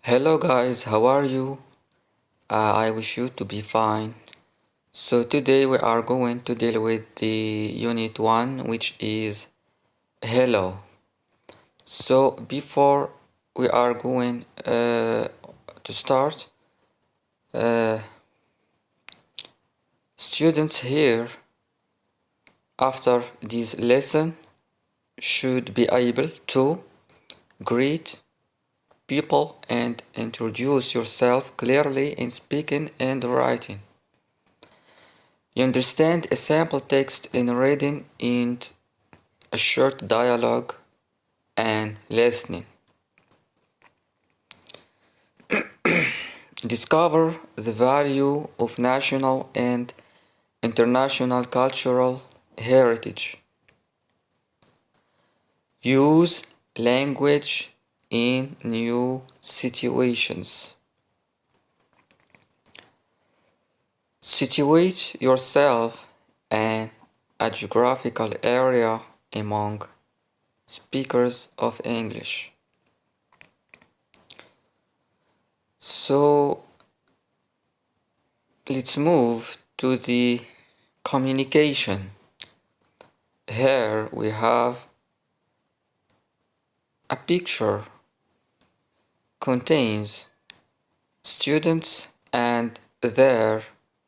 Hello guys, how are you? I wish you to be fine. So today we are going to deal with the unit 1, which is hello. So before we are going to start, uh, students here after this lesson should be able to greet people and introduce yourself clearly in speaking and writing. You understand a sample text in reading and a short dialogue and listening. Discover the value of national and international cultural heritage. Use language in new situations. Situate yourself in a geographical area among speakers of English. So let's move to the communication. Here we have a picture contains students and their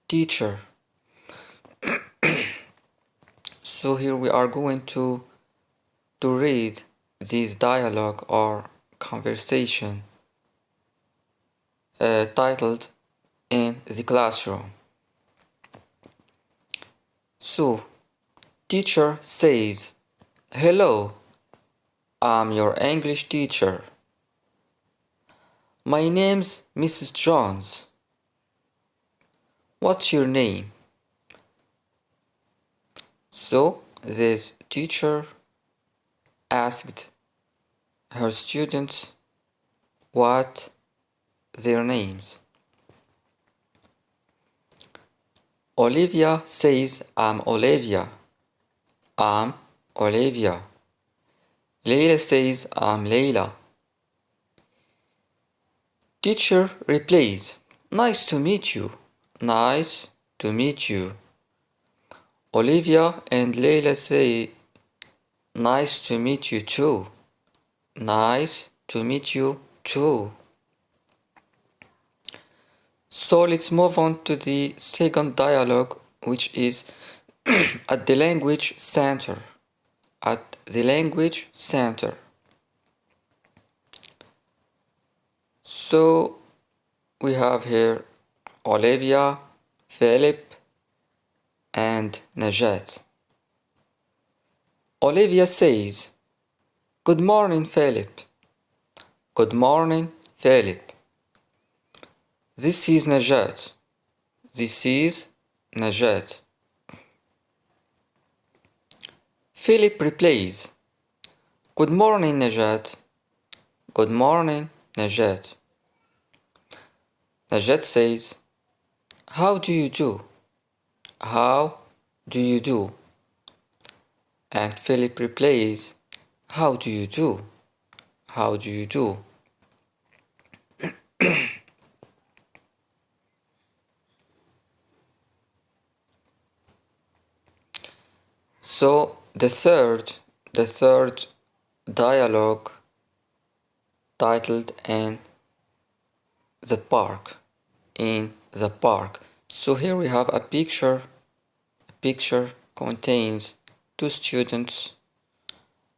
teacher. So here we are going to read this dialogue or conversation titled In the Classroom. So, teacher says, "Hello, I'm your English teacher. My name's Mrs. Jones. What's your name?" So, this teacher asked her students what their names. Olivia says, "I'm Olivia. I'm Olivia." Leila says, "I'm Leila." Teacher replies, "Nice to meet you. Nice to meet you." Olivia and Leila say, "Nice to meet you too. Nice to meet you too." So let's move on to the second dialogue, which is at the language center. At the language center. So we have here Olivia, Philip, and Najat. Olivia says, "Good morning, Philip." "Good morning, Philip." "This is Najat." "This is Najat." Philip replies, "Good morning, Najat." "Good morning, Najat." Najat says, "How do you do?" "How do you do?" And Philip replies, "How do you do? How do you do?" So the third dialogue titled the park in the park. So here we have a picture. A picture contains two students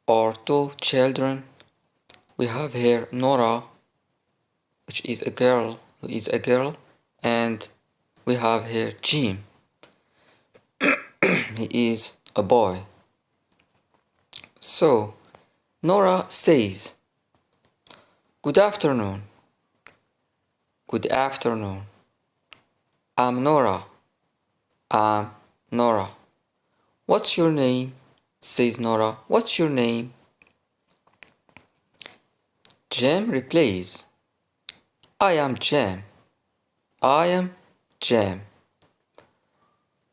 or two children. We have here Nora, which is a girl, who is a girl, and we have here Jim. He is a boy. So Nora says, "Good afternoon." "Good afternoon. I'm Nora. I'm Nora." "What's your name?" says Nora. "What's your name?" Jim replies, "I am Jim. I am Jim."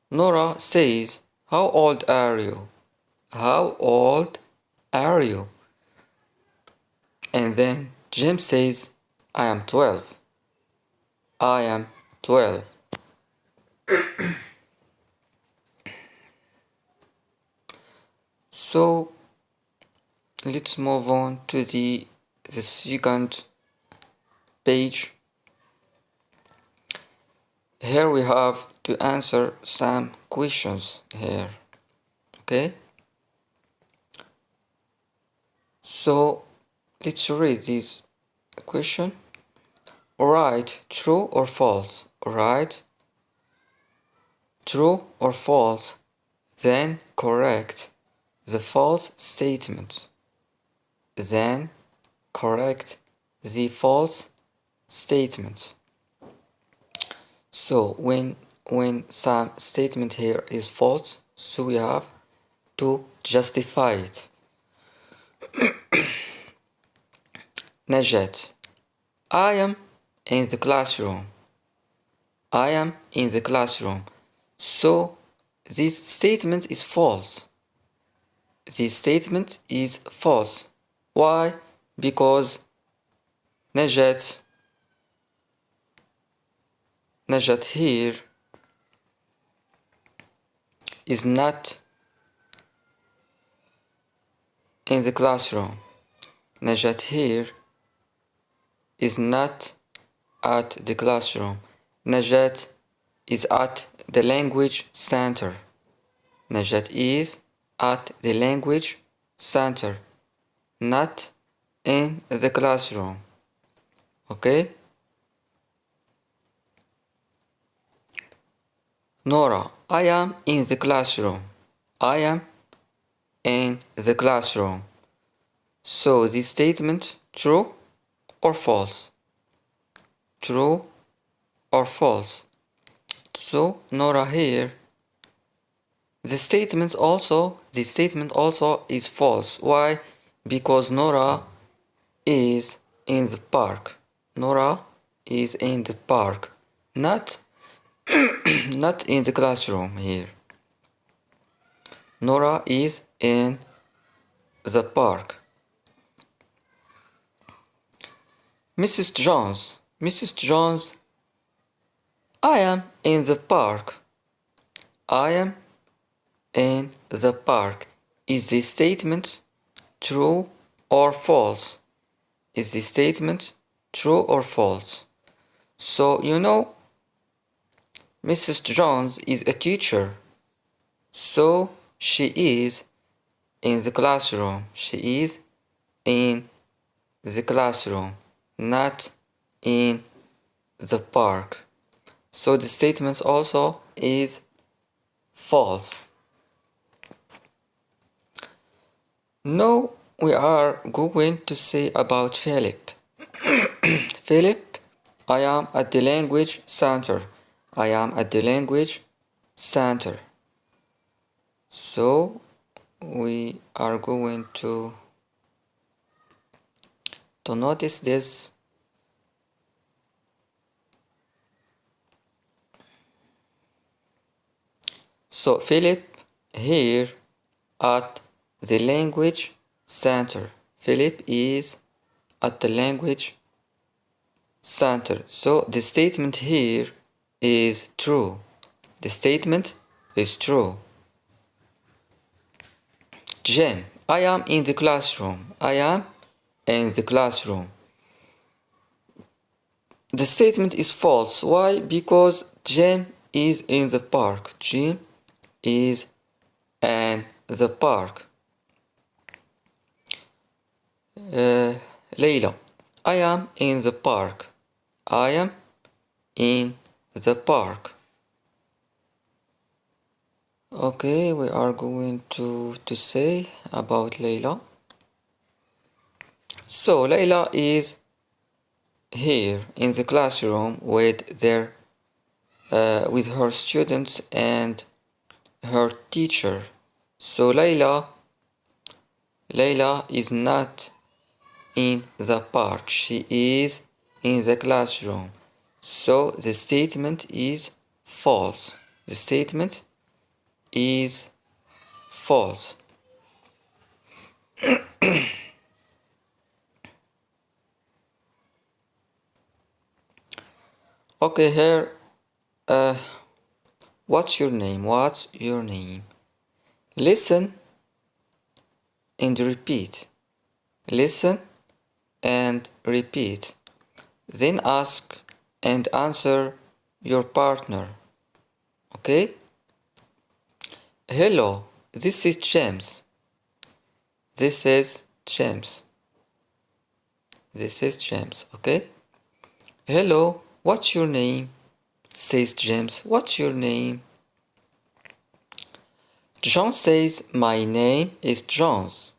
Nora says, "How old are you?" "How old are you?" And then Jim says, I am 12. I am 12. So let's move on to the second page. Here we have to answer some questions here. Okay? So let's read this question. Write true or false. Write true or false, then correct the false statement. Then correct the false statement. So when some statement here is false, so we have to justify it. Najat, I am in the classroom. I am in the classroom. So this statement is false. This statement is false. Why? Because Najat here is not in the classroom. Najat here is not at the classroom. Najat is at the language center. Najat is at the language center, not in the classroom. Okay? Nora, I am in the classroom. I am in the classroom. So this statement true or false? True or false? So Nora here, the statement also is false. Why? Because Nora is in the park. Nora is in the park, not not in the classroom here. Nora is in the park. Mrs. Jones, I am in the park. I am in the park. Is this statement true or false? Is this statement true or false? So you know, Mrs. Jones is a teacher. So she is in the classroom. She is in the classroom, not in the park. So the statement also is false. Now we are going to say about Philip. Philip, I am at the language center. I am at the language center. So we are going to notice this. So Philip here at the language center. Philip is at the language center. So the statement here is true. The statement is true. Jim, I am in the classroom. I am in the classroom. The statement is false. Why? Because Jim is in the park. Jim is in the park. Layla, I am in the park. I am in the park. Okay, we are going to say about Layla. So Layla is here in the classroom with her students and her teacher. So Layla is not in the park. She is in the classroom. So the statement is false. The statement is false. Okay, here, what's your name? What's your name? Listen and repeat. Listen and repeat. Then ask and answer your partner. Okay? Hello, this is James. This is James. This is James, okay? Hello, what's your name? Says James. What's your name? John says, my name is John's.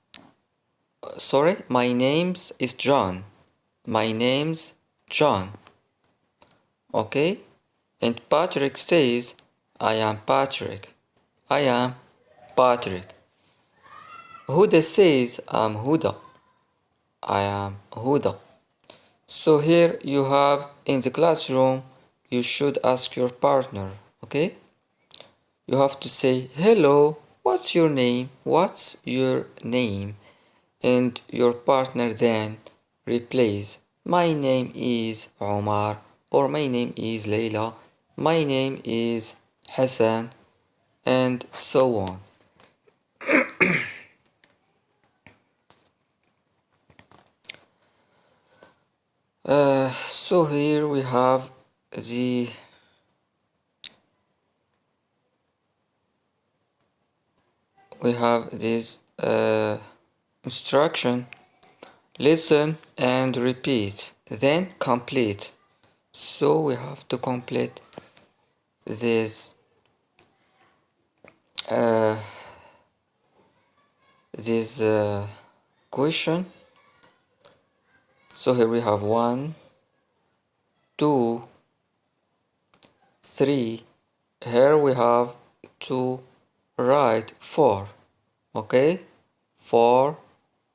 Sorry, my name's is John. My name's John. Okay? And Patrick says, I am Patrick. I am Patrick. Huda says, I'm Huda. I am Huda. So here you have in the classroom, you should ask your partner, okay? You have to say, hello, what's your name? What's your name? And your partner then replies, my name is Omar, or my name is Leila, my name is Hassan, and so on. So here we have the this instruction. Listen and repeat, then complete. So we have to complete this question. So here we have 1, 2, 3. Here we have to write 4. Okay, 4,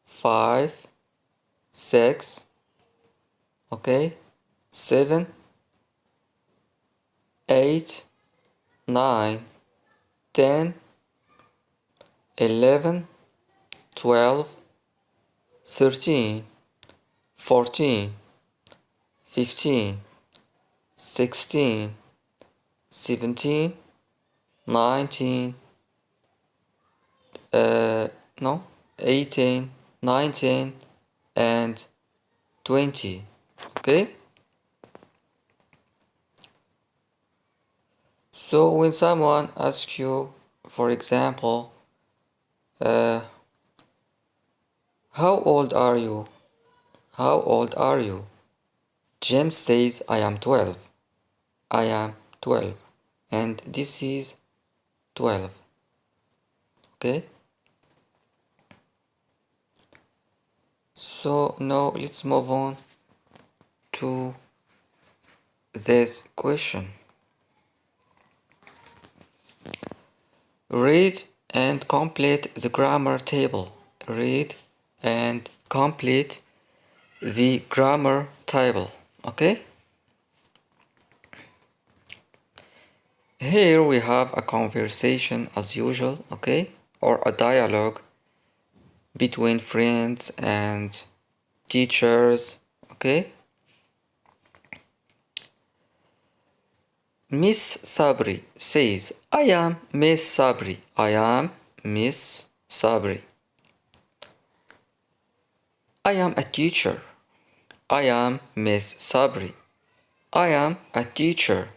5, 6. Okay, 7, 8, 9, 10, 11, 12, 13, 14, 15, 16, 17, 19, 18, 19, and 20. Okay? So when someone asks you, for example, how old are you? How old are you? James says, I am 12. I am 12. And this is 12. Okay? So now let's move on to this question. Read and complete the grammar table. Read and complete the grammar table. Okay? Here we have a conversation as usual, okay? Or a dialogue between friends and teachers, okay? Miss Sabri says, I am Miss Sabri. I am Miss Sabri. I am a teacher. I am Miss Sabri. I am a teacher.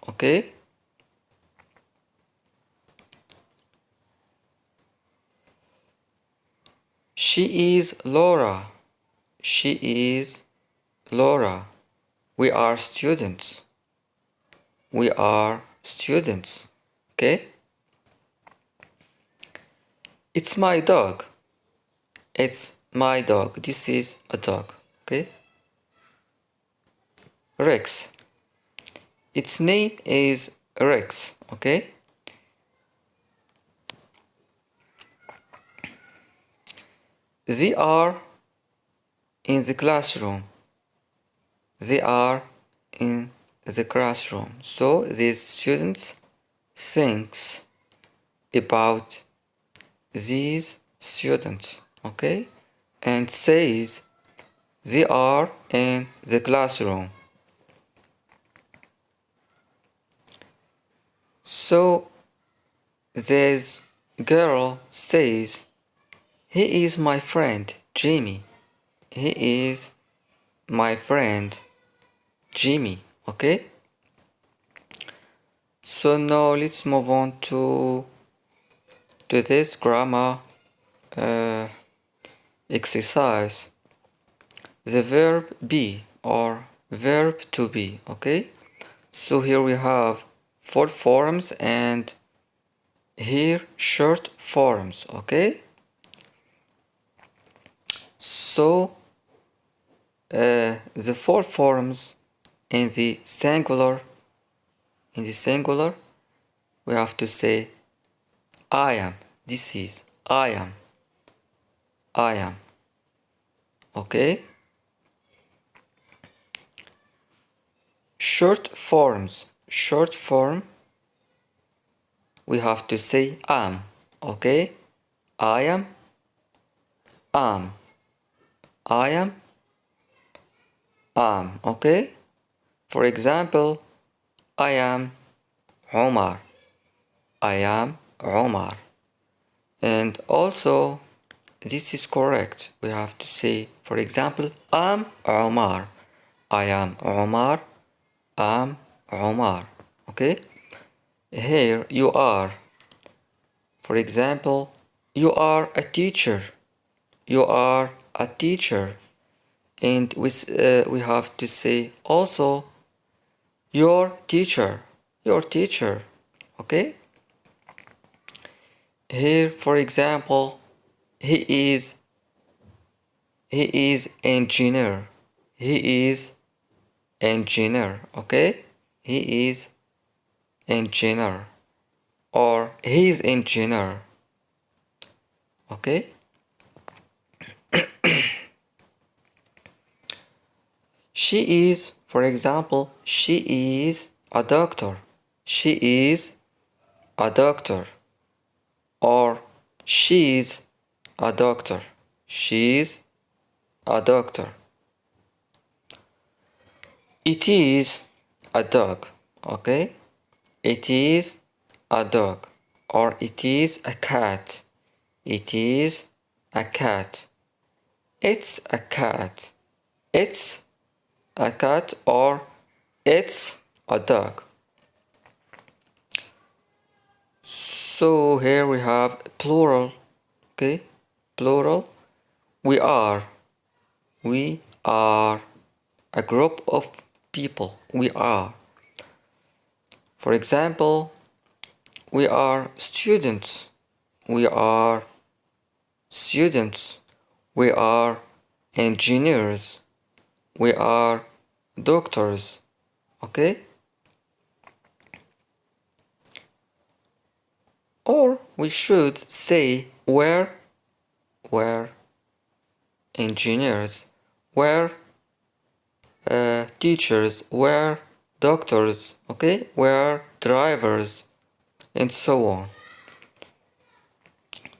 Okay? She is Laura. She is Laura. We are students. We are students. Okay? It's my dog. It's my dog. This is a dog. Okay? Rex. Its name is Rex. Okay? They are in the classroom. They are in the classroom. So these students thinks about these students, okay? And says they are in the classroom. So this girl says, he is my friend, Jimmy. He is my friend, Jimmy. Okay? So now let's move on to this grammar exercise. The verb be or verb to be. Okay? So here we have full forms and here short forms. Okay? So the full forms in the singular we have to say I am, this is, I am. Okay? Short form we have to say am. Okay? I am, I am. Okay? For example, I am Omar. I am Omar. And also, this is correct. We have to say, for example, I'm Omar. I am Omar. I'm Omar. Okay? Here you are. For example, you are a teacher. You are a teacher. And we have to say also your teacher. Your teacher. Okay? Here, for example, he is engineer. He is engineer. Okay? He is engineer or he's engineer. Okay? She is, for example, she is a doctor. She is a doctor or she's a doctor. She's a doctor. It is a dog. Okay? It is a dog or it is a cat. It is a cat. It's a cat. It's a cat or it's a dog. So here we have plural. Okay? Plural. We are a group of people. We are. For example, we are students. We are students. We are engineers. We are doctors. Okay? Or we should say we're engineers, we're teachers, we're doctors, okay? We're drivers, and so on.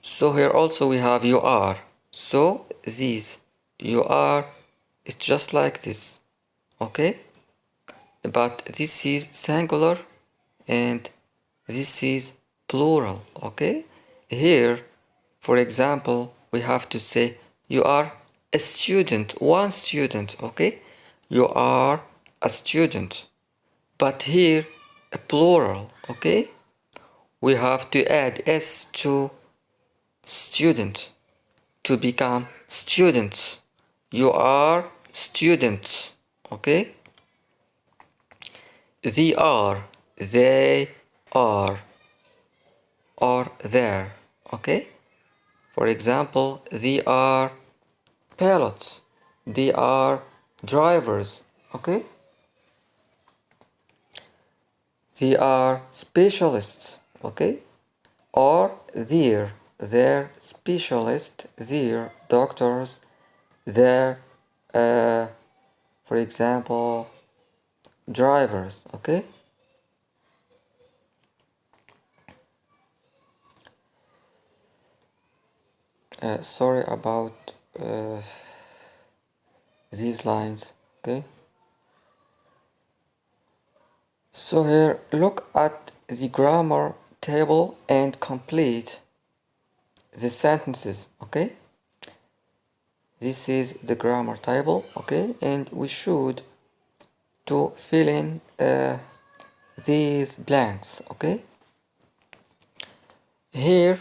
So here also we have you are. So these you are is just like this, okay? But this is singular and this is plural, okay? Here, for example, we have to say you are a student, one student, okay? You are a student. But here, a plural, okay? We have to add s to student to become students. You are students, okay? They are, they are, or there, okay? For example, they are pilots, they are drivers, okay? They are specialists, okay? Or they're specialists, they're doctors, they're, for example, drivers, okay? Sorry about these lines, okay? So here, look at the grammar table and complete the sentences. Okay, this is the grammar table. Okay, and we should to fill in these blanks. Okay, here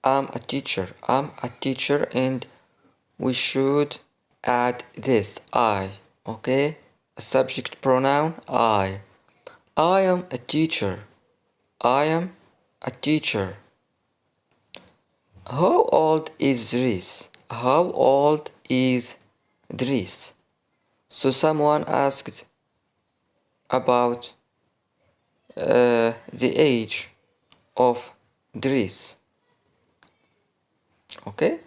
I'm a teacher and we should add this I. Okay, a subject pronoun I am a teacher. I am a teacher. How old is Dries? How old is Dries? So someone asked about the age of Dries. Okay,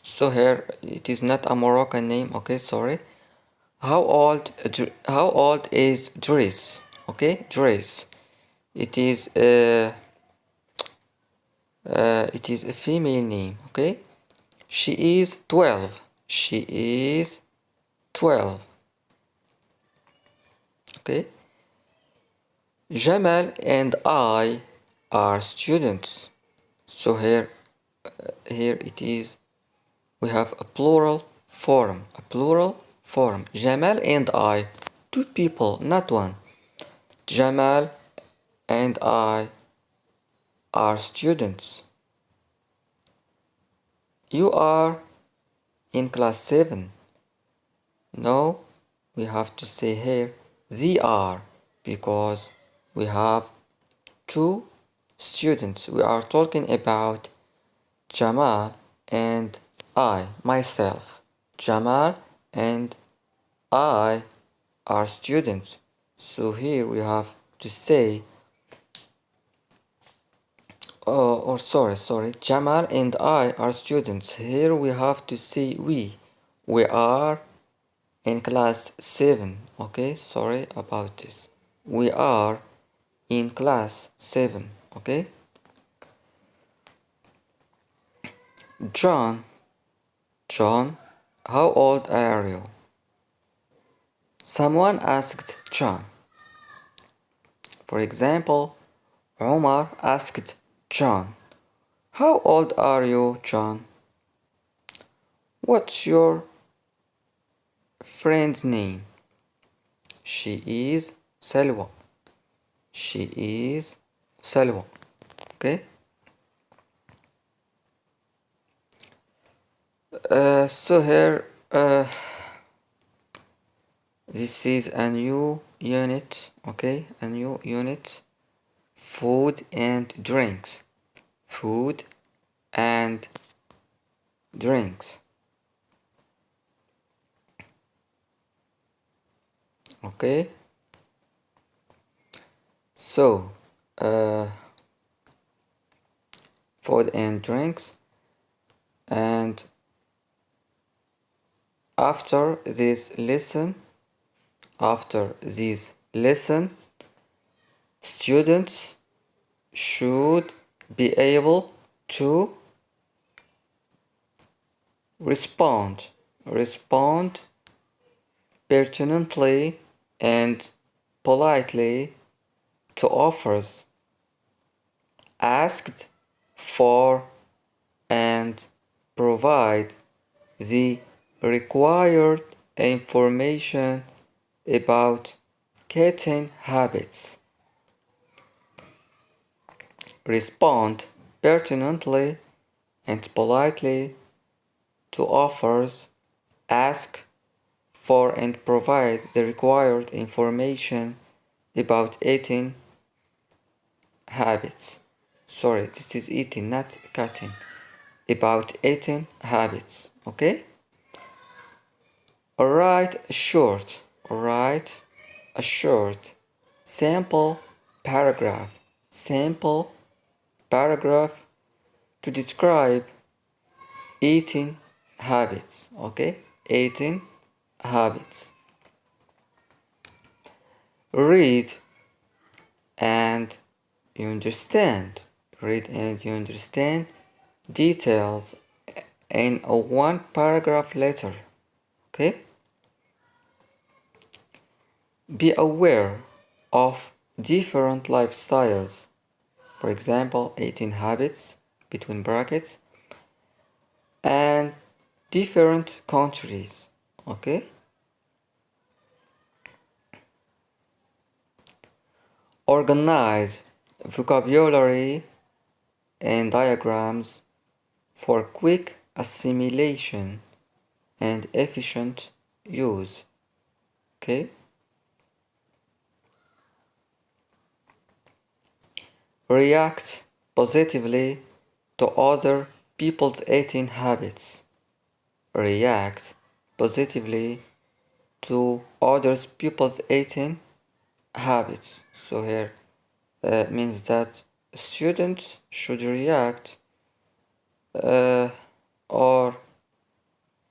so here it is not a Moroccan name. Okay, sorry. How old is Dries? Okay, Dries. It is a female name. Okay, she is 12. She is 12. Okay, Jamal and I are students. So here it is. We have a plural form. A plural form. Jamal and I. Two people, not one. Jamal and I are students. You are in class 7. No, we have to say here they are because we have two students. We are talking about Jamal and I, myself. Jamal and I are students. So here we have to say, sorry, Jamal and I are students. Here we have to say we. We are in class 7. Okay, sorry about this. We are in class 7. Okay. John, how old are you? Someone asked John. For example, Omar asked John, how old are you, John? What's your friend's name? She is Salwa. She is Salwa. Okay. So here, this is a new unit. Okay, a new unit. Food and drinks. Food and drinks. Okay. So, food and drinks, and after this lesson, students should be able to respond pertinently and politely to offers asked for and provide the required information about kitten habits. Respond pertinently and politely to offers, ask for and provide the required information about eating habits. Sorry, this is eating, not cutting. About eating habits. Okay? Write a short sample paragraph. Sample paragraph to describe eating habits. Okay? Eating habits. Read and you understand. Read and you understand details in a one paragraph letter. Okay? Be aware of different lifestyles. For example, eating habits between brackets and different countries. Okay? Organize vocabulary and diagrams for quick assimilation and efficient use. Okay? React positively to other people's eating habits. React positively to others people's eating habits. So here means that students should react or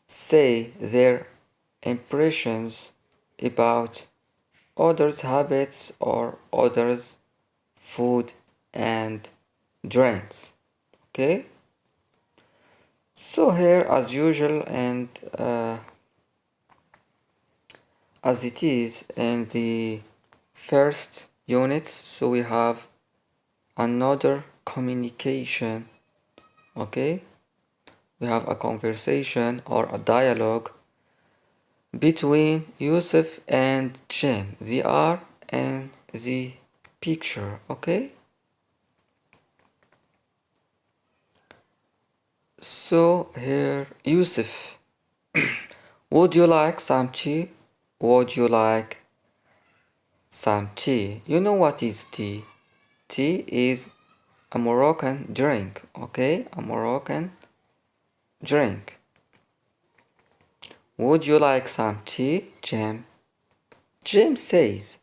say their impressions about others' habits or others' food and drinks. Okay? So here as usual and as it is in the first unit, so we have another communication. Okay? We have a conversation or a dialogue between Yusuf and Jen. They are in the picture. Okay? So here, Yusuf, would you like some tea? Would you like some tea? You know what is tea? Tea is a Moroccan drink, okay? A Moroccan drink. Would you like some tea, Jim? Jim says,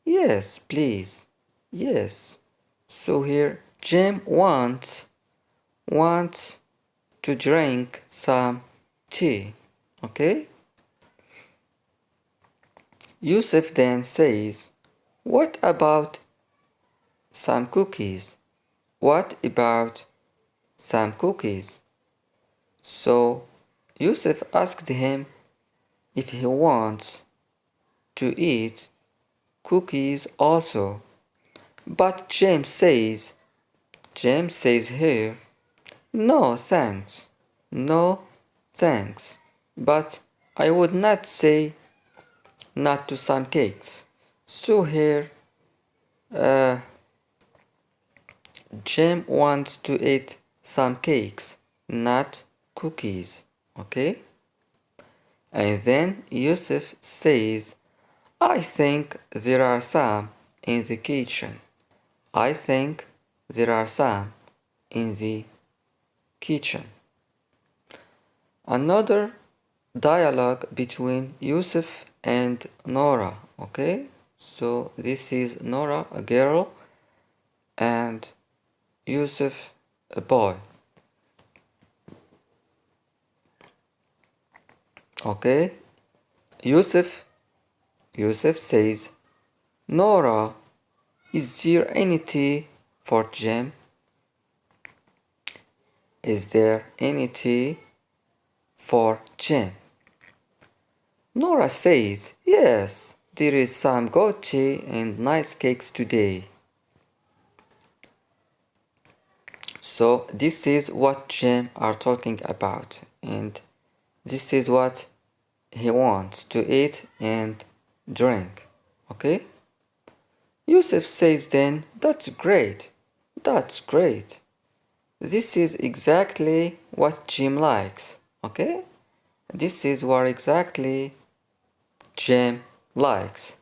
yes, please. Yes. So here, Jim wants to drink some tea, okay? Yusuf then says, what about some cookies? What about some cookies? So Yusuf asked him if he wants to eat cookies also. But James says here, no thanks, no thanks. But I would not say not to some cakes. So here, Jim wants to eat some cakes, not cookies. Okay? And then Yusuf says, I think there are some in the kitchen. I think there are some in the kitchen. Another dialogue between Yusuf and Nora. Okay? So this is Nora, a girl, and Yusuf, a boy. Okay? Yusuf says, Nora, is there any tea for Jim? Is there any tea for Jim? Nora says, yes, there is some good tea and nice cakes today. So this is what Jim are talking about, and this is what he wants to eat and drink. Okay? Yusuf says then, that's great. That's great. This is exactly what Jim likes. Okay? This is what exactly Jim likes.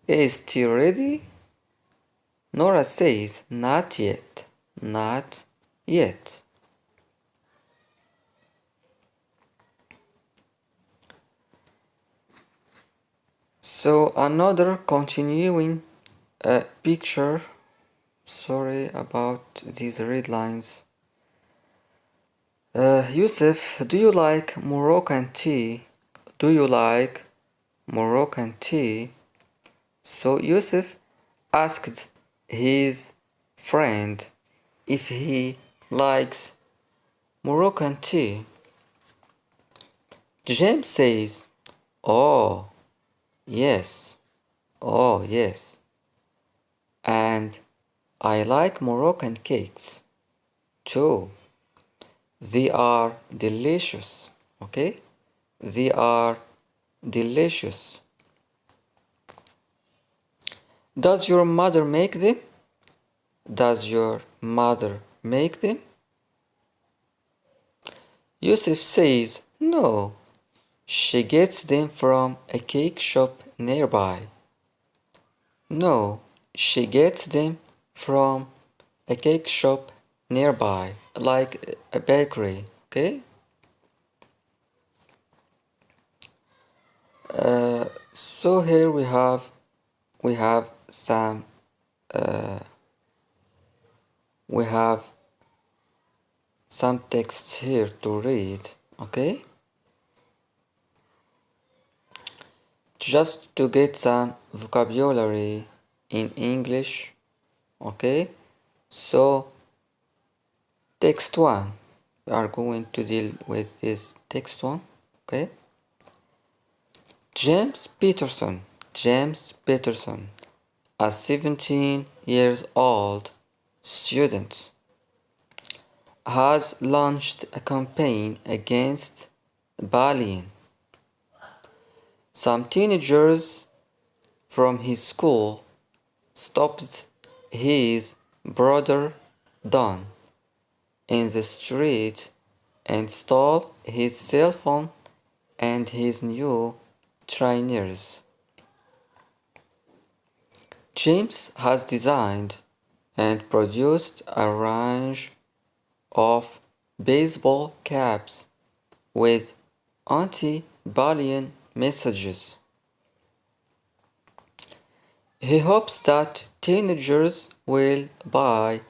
Is tea ready? Nora says, not yet. Not yet. So another continuing picture. Sorry about these red lines. Yusuf, do you like Moroccan tea? Do you like Moroccan tea? So Yusuf asked his friend if he likes Moroccan tea. James says, oh, yes. Oh, yes. And I like Moroccan cakes too. They are delicious. Okay? They are delicious. Does your mother make them? Does your mother make them? Yusuf says no. She gets them from a cake shop nearby. No, she gets them from a cake shop nearby, like a bakery, okay? So here we have some we have some text here to read, okay? Just to get some vocabulary in English, okay? So text 1, we are going to deal with this text 1, okay? James Peterson, a 17 years old student, has launched a campaign against bullying. Some teenagers from his school stopped his brother Don in the street and stole his cell phone and his new trainers. James has designed and produced a range of baseball caps with anti-bullying messages. He hopes that teenagers will buy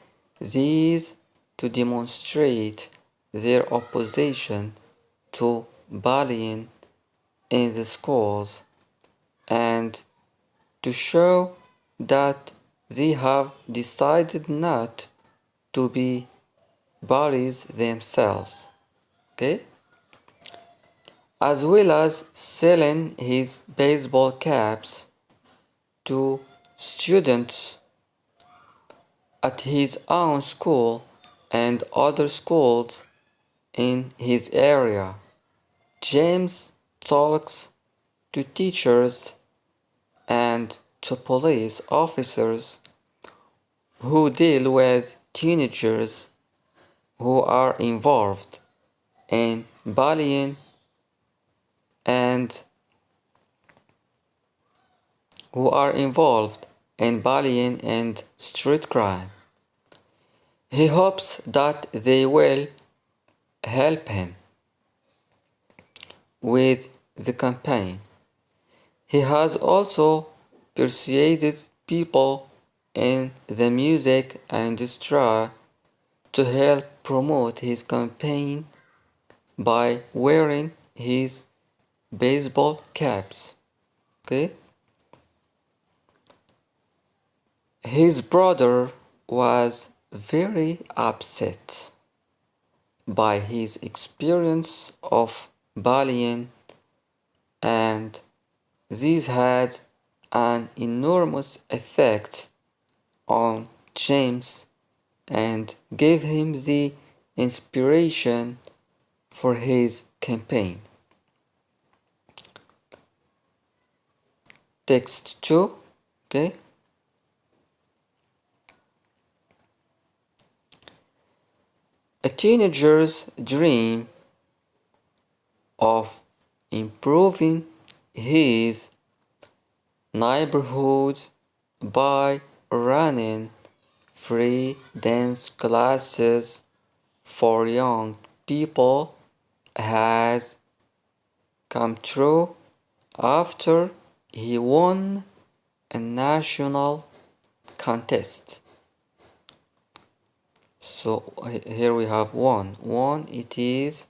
these to demonstrate their opposition to bullying in the schools and to show that they have decided not to be bullies themselves. Okay? As well as selling his baseball caps to students at his own school and other schools in his area. James talks to teachers and to police officers who deal with teenagers who are involved in bullying and street crime. He hopes that they will help him with the campaign. He has also persuaded people in the music industry to help promote his campaign by wearing his baseball caps. Okay? His brother was very upset by his experience of bullying, and this had an enormous effect on James and gave him the inspiration for his campaign. Text 2, okay? A teenager's dream of improving his neighborhood by running free dance classes for young people has come true after he won a national contest. So here we have won. It is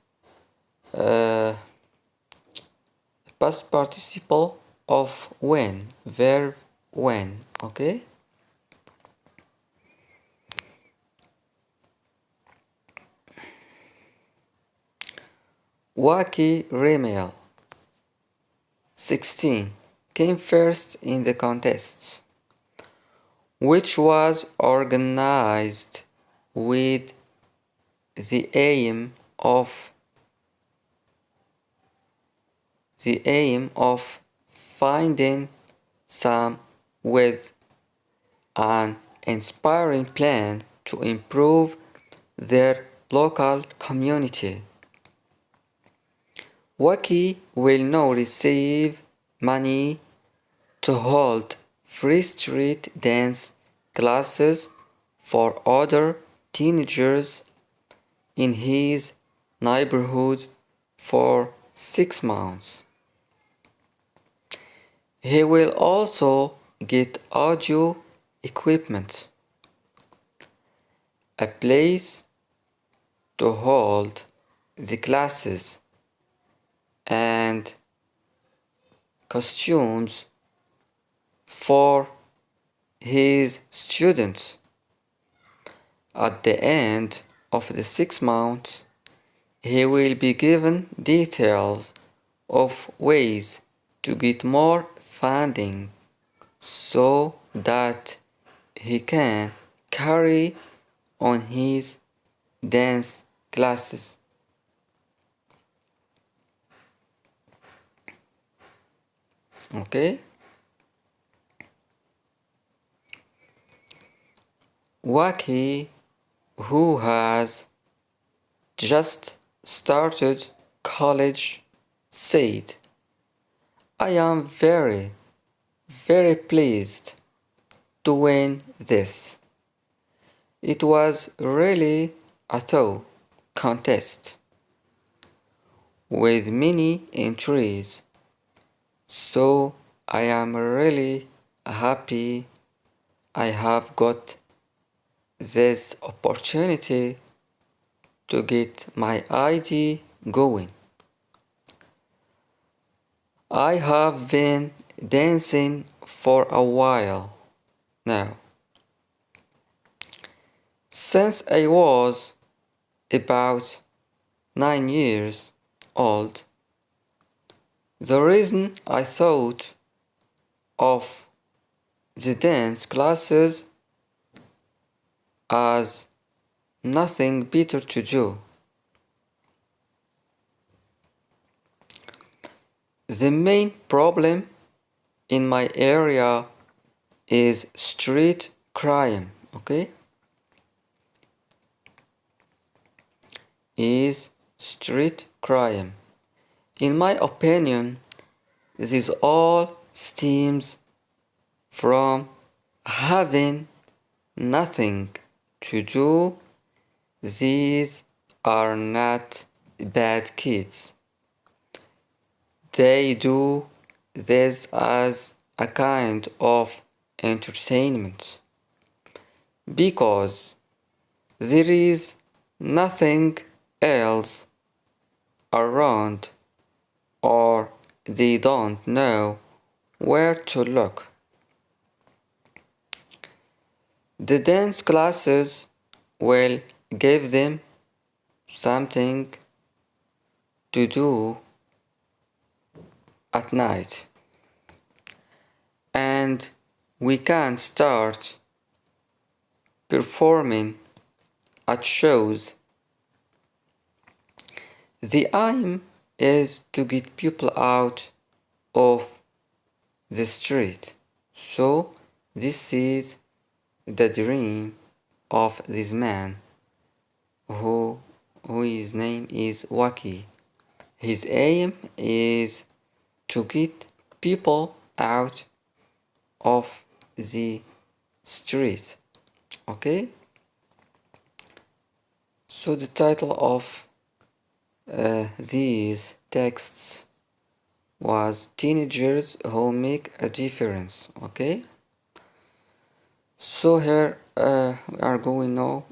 past participle of win, verb win. Okay. Wacky Remel 16 came first in the contest, which was organized with the aim of finding some with an inspiring plan to improve their local community. Waki will now receive money to hold free street dance classes for other teenagers in his neighborhood for 6 months. He will also get audio equipment, a place to hold the classes, and costumes for his students. At the end of the 6 months, he will be given details of ways to get more funding so that he can carry on his dance classes. Okay? Waki, who has just started college, said, I am very, very pleased to win this. It was really a tough contest with many entries, so I am really happy I have got this opportunity to get my ID going. I have been dancing for a while now, since I was about 9 years old. The reason I thought of the dance classes as nothing better to do. The main problem in my area is street crime, okay? Is street crime. In my opinion, this all stems from having nothing to do. These are not bad kids. They do this as a kind of entertainment because there is nothing else around or they don't know where to look. The dance classes will give them something to do at night, and we can start performing at shows. The aim is to get people out of the street. So this is the dream of this man who his name is Waki. His aim is to get people out of the street. Okay? So the title of these texts was Teenagers Who Make a Difference. Okay? So here we are going now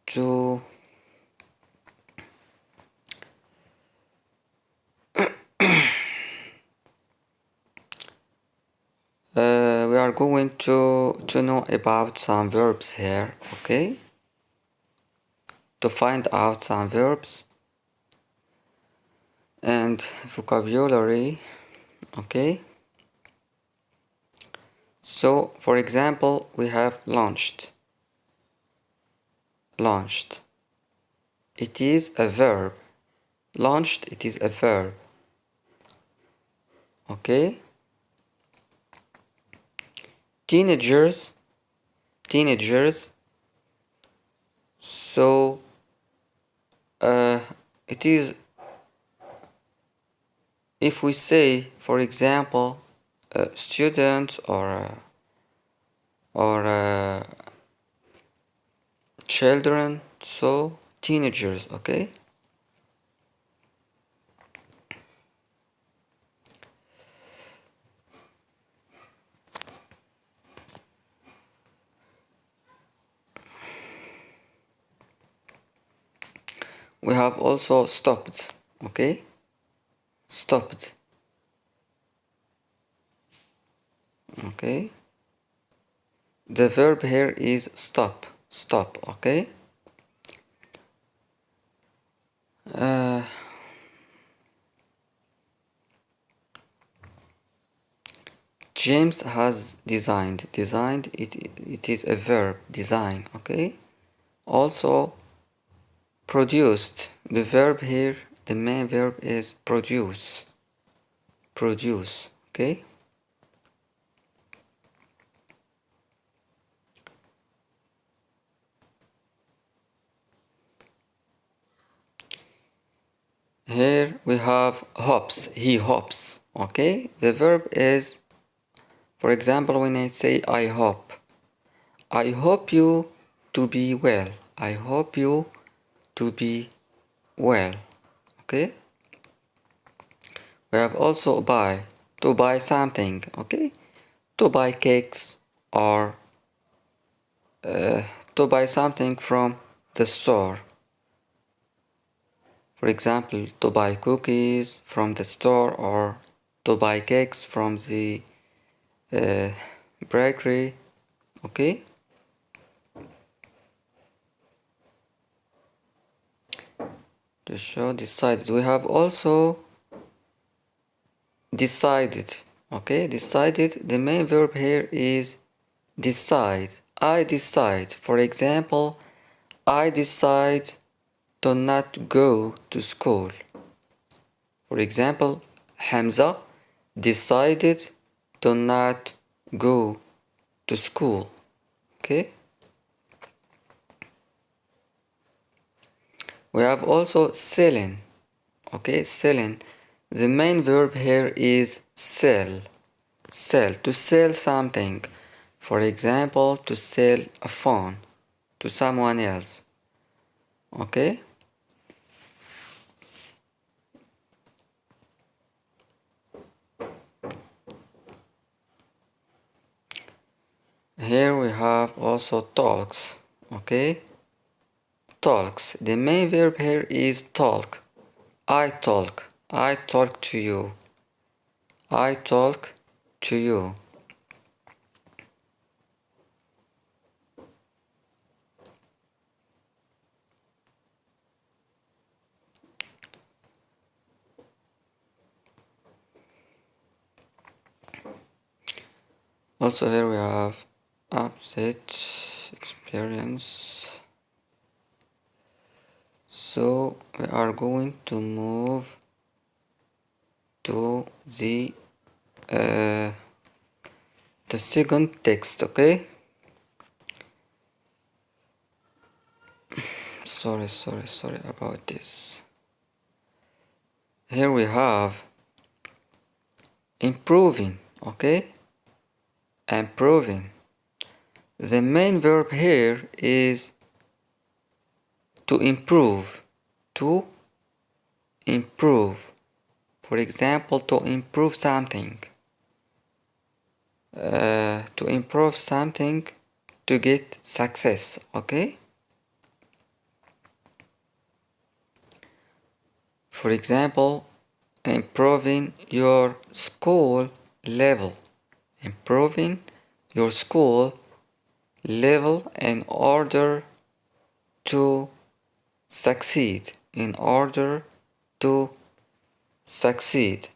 to we are going to know about some verbs here, okay? To find out some verbs and vocabulary, okay? So, for example, we have launched. Launched. It is a verb. Launched, it is a verb. Okay? Teenagers. Teenagers. So, it is, if we say, for example, students or children, so teenagers, okay? We have also stopped, okay? Stopped, okay? The verb here is stop, stop, okay? James has designed. Designed, it is a verb, design, okay? Also, produced. The verb here, the main verb is produce. Produce, okay? Here we have hops. He hops, okay? The verb is, for example, when I say I hope. I hope you to be well. I hope you to be well, okay? We have also buy, to buy something, okay? To buy cakes or to buy something from the store. For example, to buy cookies from the store or to buy cakes from the bakery, okay? To show decided. We have also decided, okay? Decided, the main verb here is decide. I decide. For example, I decide to not go to school. For example, Hamza decided to not go to school. Okay? We have also selling. Okay, selling. The main verb here is sell. Sell. To sell something. For example, to sell a phone to someone else. Okay? Here we have also talks. Okay? Talks. The main verb here is talk. I talk. I talk to you. I talk to you. Also here we have upset experience. So we are going to move to uh, the second text, okay? Sorry about this. Here we have improving, okay? Improving. The main verb here is to improve. To improve. For example, to improve something. To improve something to get success, okay? For example, improving your school level. Improving your school level in order to succeed. In order to succeed.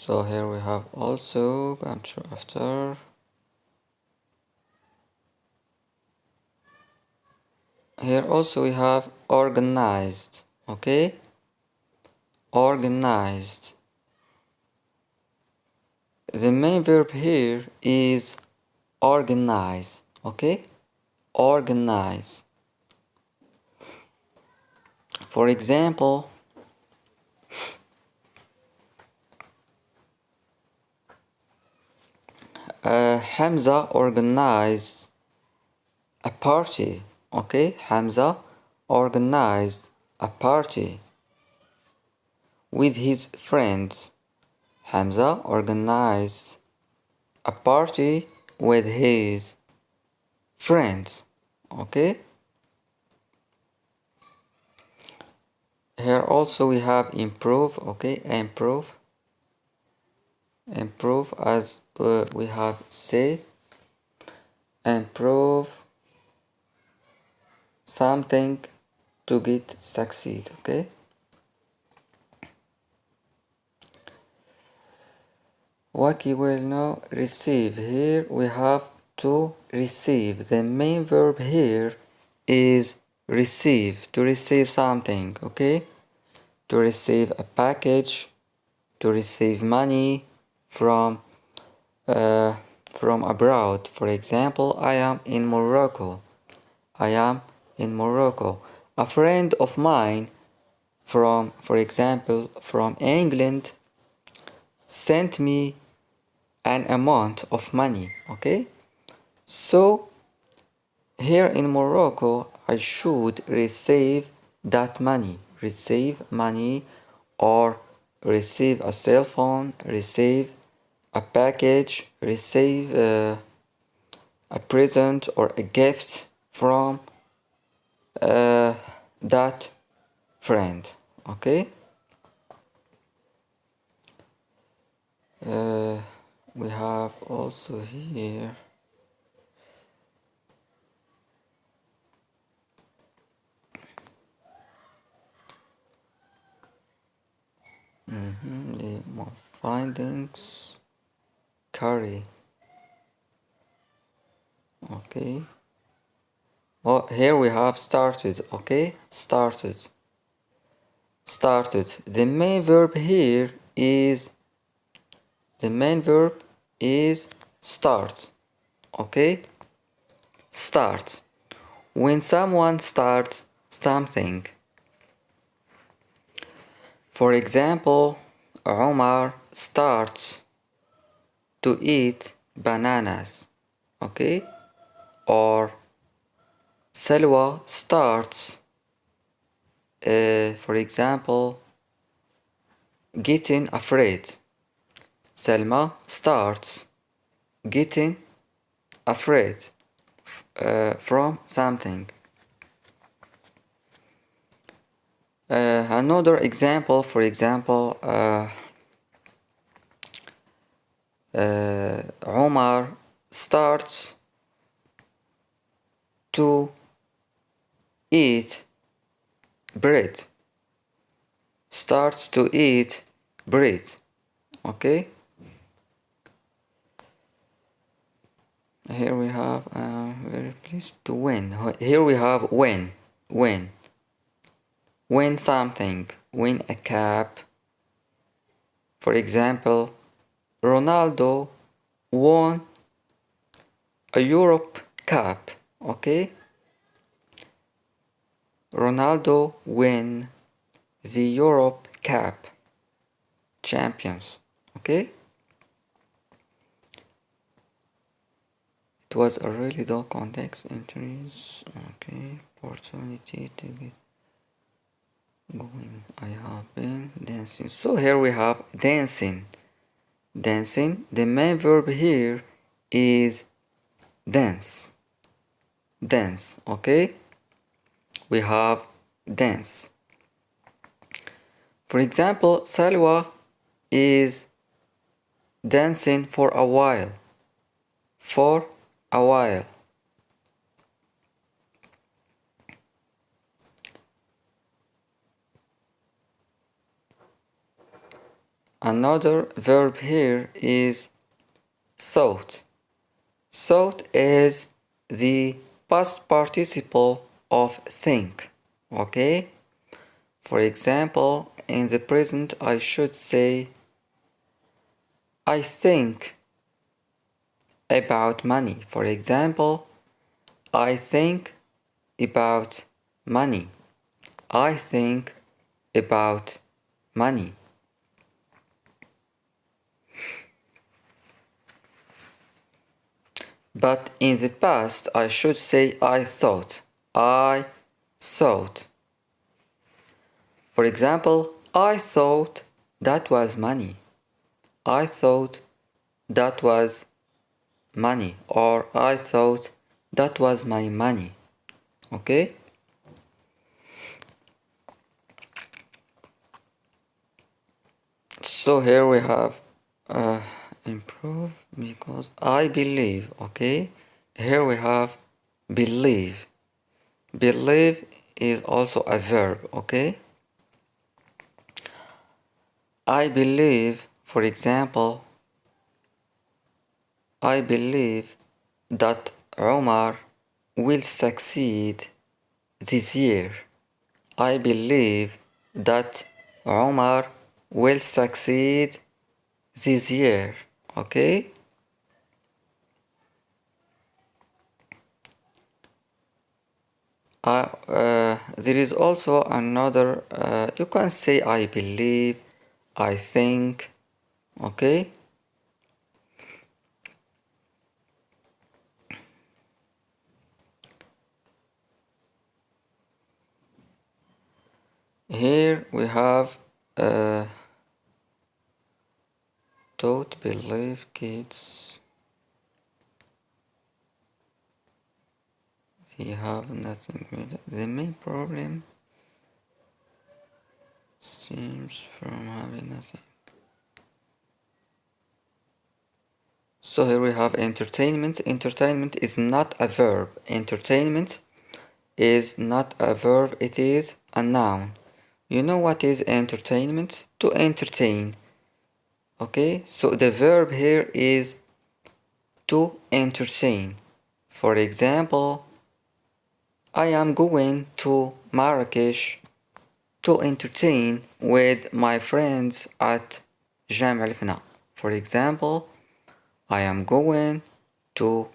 So here we have also before after. Here also we have organized. Okay, organized. The main verb here is organize. Okay, organize. For example, Hamza organized a party. Okay, Hamza organized a party with his friends. Hamza organized a party with his friends. Okay, here also we have improve. Okay, improve as we have said, improve something to get succeed. Okay, what you will now receive. Here we have to receive. The main verb here is receive, to receive something. Okay, to receive a package, to receive money from uh, abroad. For example, I am in Morocco. I am in Morocco. A friend of mine from, for example, from England sent me an amount of money. Okay, so here in Morocco I should receive that money, receive money, or receive a cell phone, receive a package, receive a present or a gift from that friend. Okay, we have also here the more findings carry. Okay, oh, here we have started. Okay, started. The main verb here is start. Okay, start. When someone starts something. For example, Omar starts to eat bananas. Okay, or Salwa starts for example, getting afraid. Selma starts getting afraid from something. Another example, for example, Omar starts to eat bread. Starts to eat bread. Okay. Here we have very pleased to win. Here we have win. Win something. Win a cap. For example, Ronaldo won a Europe Cup. Okay. Ronaldo win the Europe Cup champions. Okay. It was a really dull context entries. Okay. Opportunity to get going. I have been dancing. So here we have dancing. Dancing. The main verb here is dance. Dance. Okay. We have dance. For example, Salwa is dancing for a while. For a while. Another verb here is thought. Thought is the past participle of think. Okay? For example, in the present I should say I think about money. For example, I think about money. I think about money. But in the past, I should say I thought. I thought. For example, I thought that was money. I thought that was money. Or I thought that was my money. Okay? So here we have improve because I believe. Okay? Here we have believe. Believe is also a verb. Okay? I believe, for example, I believe that Omar will succeed this year. I believe that Omar will succeed this year. Okay? There is also another, you can say I believe, I think. Okay? Here we have taught, believe, kids. They have nothing with it. The main problem stems from having nothing. So here we have entertainment. Entertainment is not a verb. Entertainment is not a verb, it is a noun. You know what is entertainment? To entertain. Okay, so the verb here is to entertain. For example, I am going to Marrakesh to entertain with my friends at Jam' al-Fna. For example, I am going to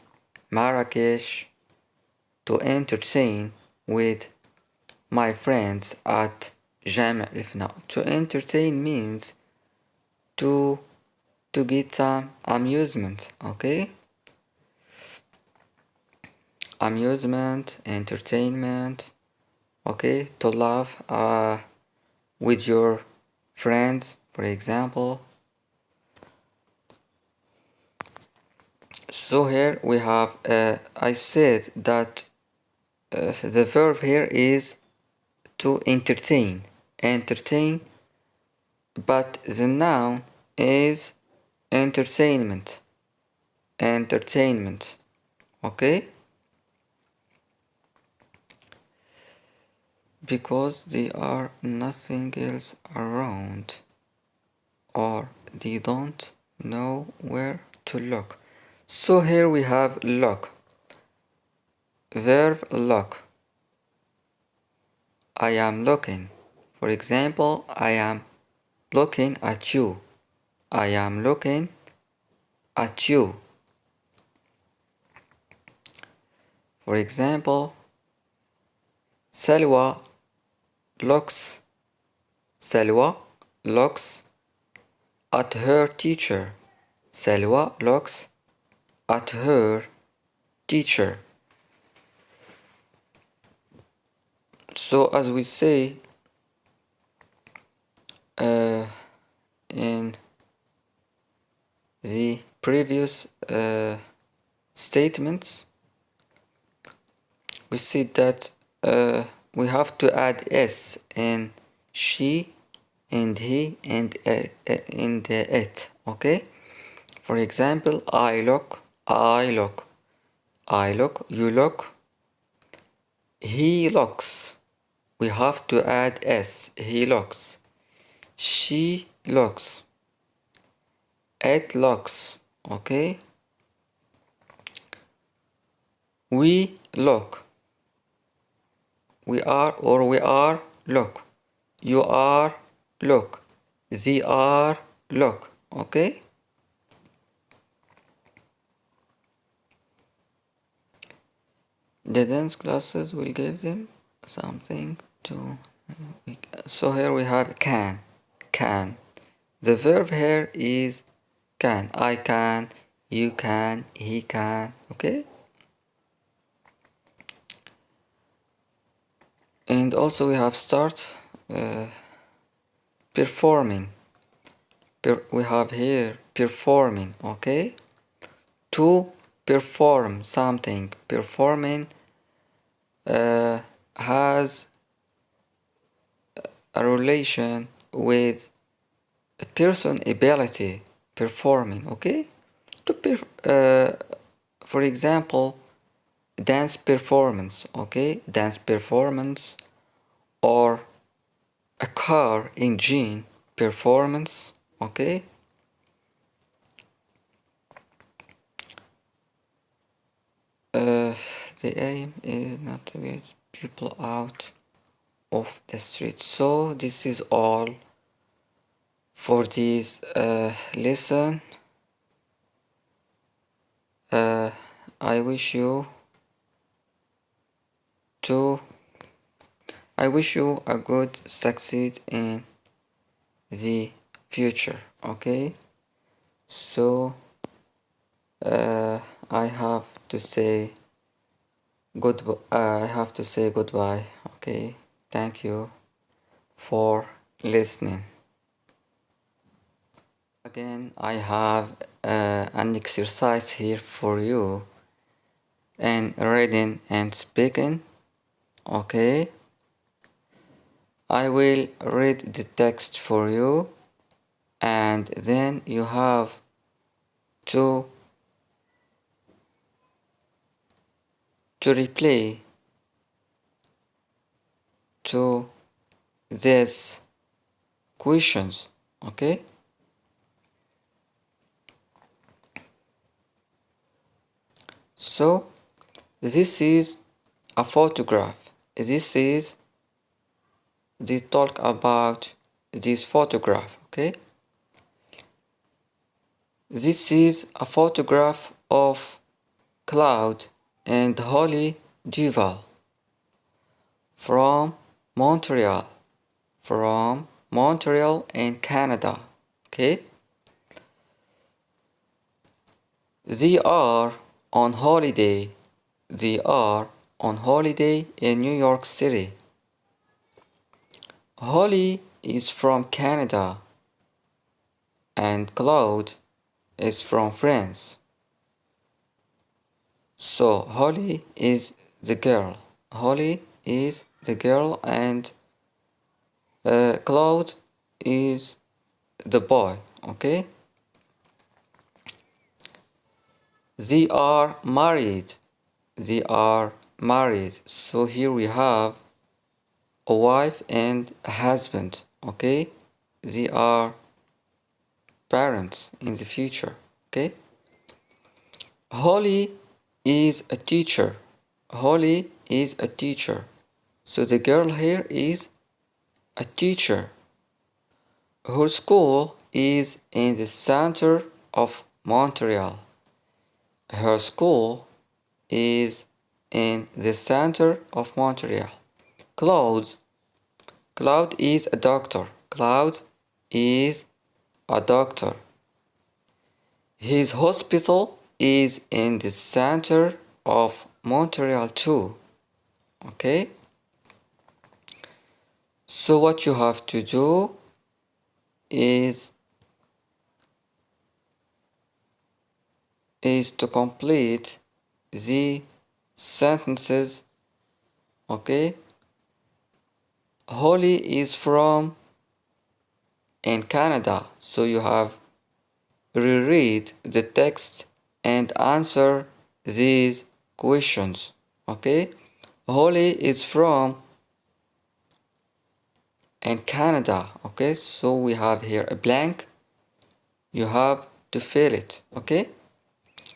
Marrakesh to entertain with my friends at Jam' al-Fna. To entertain means to get some amusement, okay? Amusement, entertainment, okay? To laugh with your friends, for example. So here we have, I said that the verb here is to entertain. Entertain, but the noun is entertainment. Entertainment. Okay? Because they are nothing else around or they don't know where to look. So here we have look. Verb look. I am looking. For example, I am looking at you. I am looking at you. For example, Salwa looks at her teacher. Salwa looks at her teacher. So as we say in the previous statements, we see that we have to add s in she and he and in the it. Okay? For example, I look, you look, he looks. We have to add s. He looks. She looks. It looks. Okay? We look. We are, look. You are, look. They are, look. Okay? The dance classes will give them something to. So here we have can. Can. The verb here is can. I can, you can, he can. Okay? And also we have start performing. We have here performing. Okay? To perform something. Performing has a relation with a person ability performing. Okay? For example, dance performance. Okay? Dance performance, or a car engine performance. Okay? The aim is not to get people out of the street. So this is all for this lesson. I wish you to I wish you a good succeed in the future. Okay? So I have to say goodbye. Okay? Thank you for listening. Again, I have an exercise here for you in reading and speaking. Okay? I will read the text for you, and then you have to reply to these questions. Okay? So this is a photograph. This is the talk about this photograph. Okay? This is a photograph of Claude and Holly Duval from Montreal, in Canada. Okay? They are on holiday. They are on holiday in New York City. Holly is from Canada and Claude is from France. So Holly is the girl. Holly is the girl, and Claude is the boy. Okay? They are married. They are married. So here we have a wife and a husband. Okay? They are parents in the future. Okay? Holly is a teacher. Holly is a teacher. So the girl here is a teacher. Her school is in the center of Montreal. Her school is in the center of Montreal. Claude is a doctor. Claude is a doctor. His hospital is in the center of Montreal too. Okay? So what you have to do is to complete the sentences. Okay? Holly is from in Canada, so you have reread the text and answer these questions. Okay? Holly is from in Canada. Okay, so we have here a blank. You have to feel it. Okay?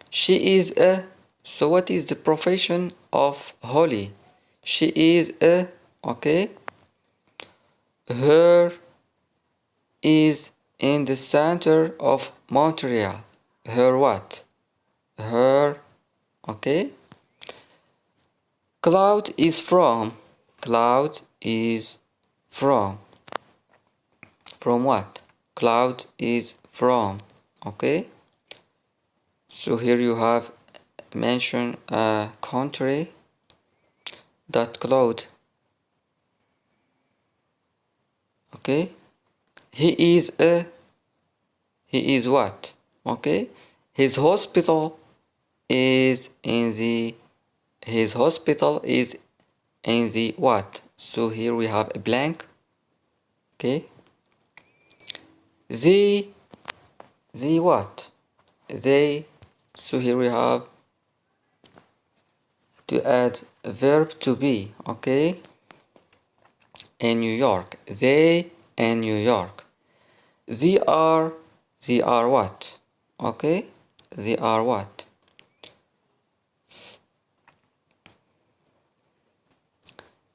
She is a. So what is the profession of Holly? She is a. Okay? Her is in the center of Montreal. Her what? Her. Okay? Cloud is from. Cloud is from. From what? Cloud is from. Okay? So here you have mentioned a country that cloud. Okay? He is a. He is what? Okay? His hospital is in the. His hospital is in the what? So here we have a blank. Okay? The. The what? They. So here we have to add a verb to be. Okay? In New York. They in New York. They are. They are what? Okay? They are what?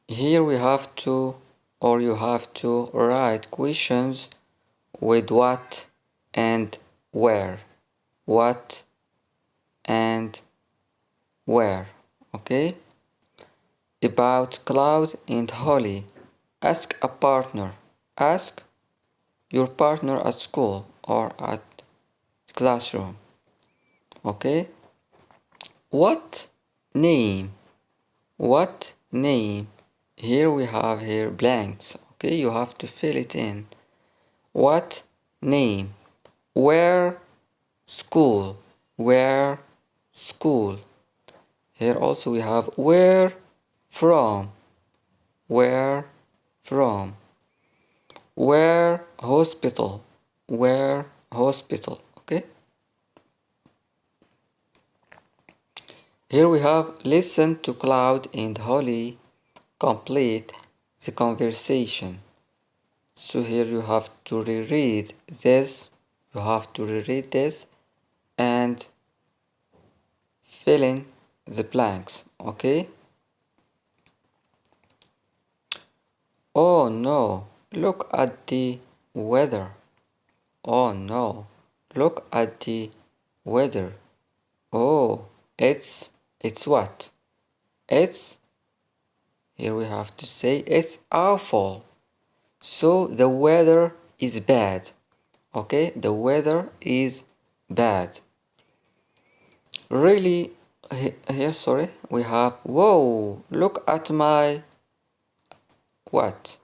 Here we have to, or you have to write questions with what and where. What and where. Okay? About Cloud and Holly. Ask a partner. Ask your partner at school or at classroom. Okay? What name? What name? Here we have here blanks. Okay, you have to fill it in. What name? Where school? Where school? Here also we have where from? Where from? Where hospital? Where hospital? Okay. Here we have listen to Cloud and Holly complete the conversation. So here you have to reread this. You have to reread this and fill in the blanks. Okay. Oh no, look at the weather. Oh no, look at the weather. Oh, it's what? It's, here we have to say it's awful. So the weather is bad. Okay, the weather is bad. Really, here, sorry, we have, whoa, look at my, what?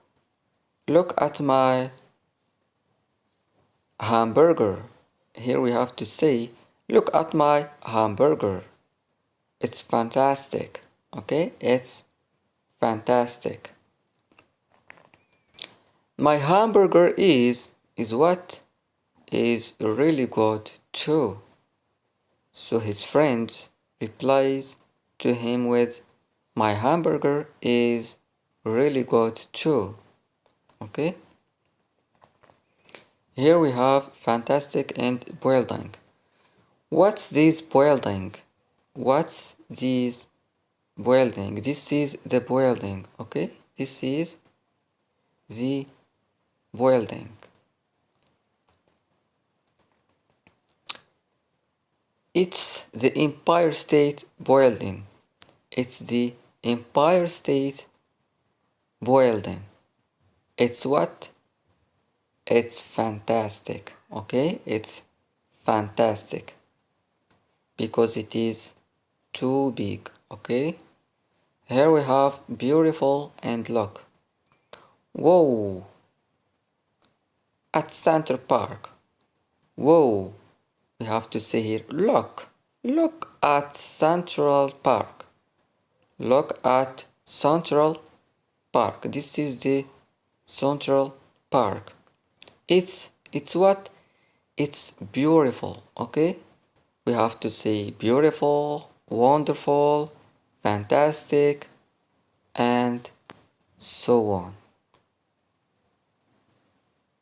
Look at my hamburger. Here we have to say, look at my hamburger. It's fantastic. Okay, it's fantastic. My hamburger is what? Is really good too. So his friend replies to him with, my hamburger is really good too. Okay? Here we have fantastic and building. What's this building? What's this building? This is the building. Okay? This is the building. It's the Empire State Building. It's the Empire State Building. It's what? It's fantastic. Okay? It's fantastic. Because it is too big. Okay? Here we have beautiful and look. Whoa! At Center Park. Whoa! We have to say here, look. Look at Central Park. Look at Central Park. This is the Central Park. It's what? It's beautiful. Okay? We have to say beautiful, wonderful, fantastic, and so on.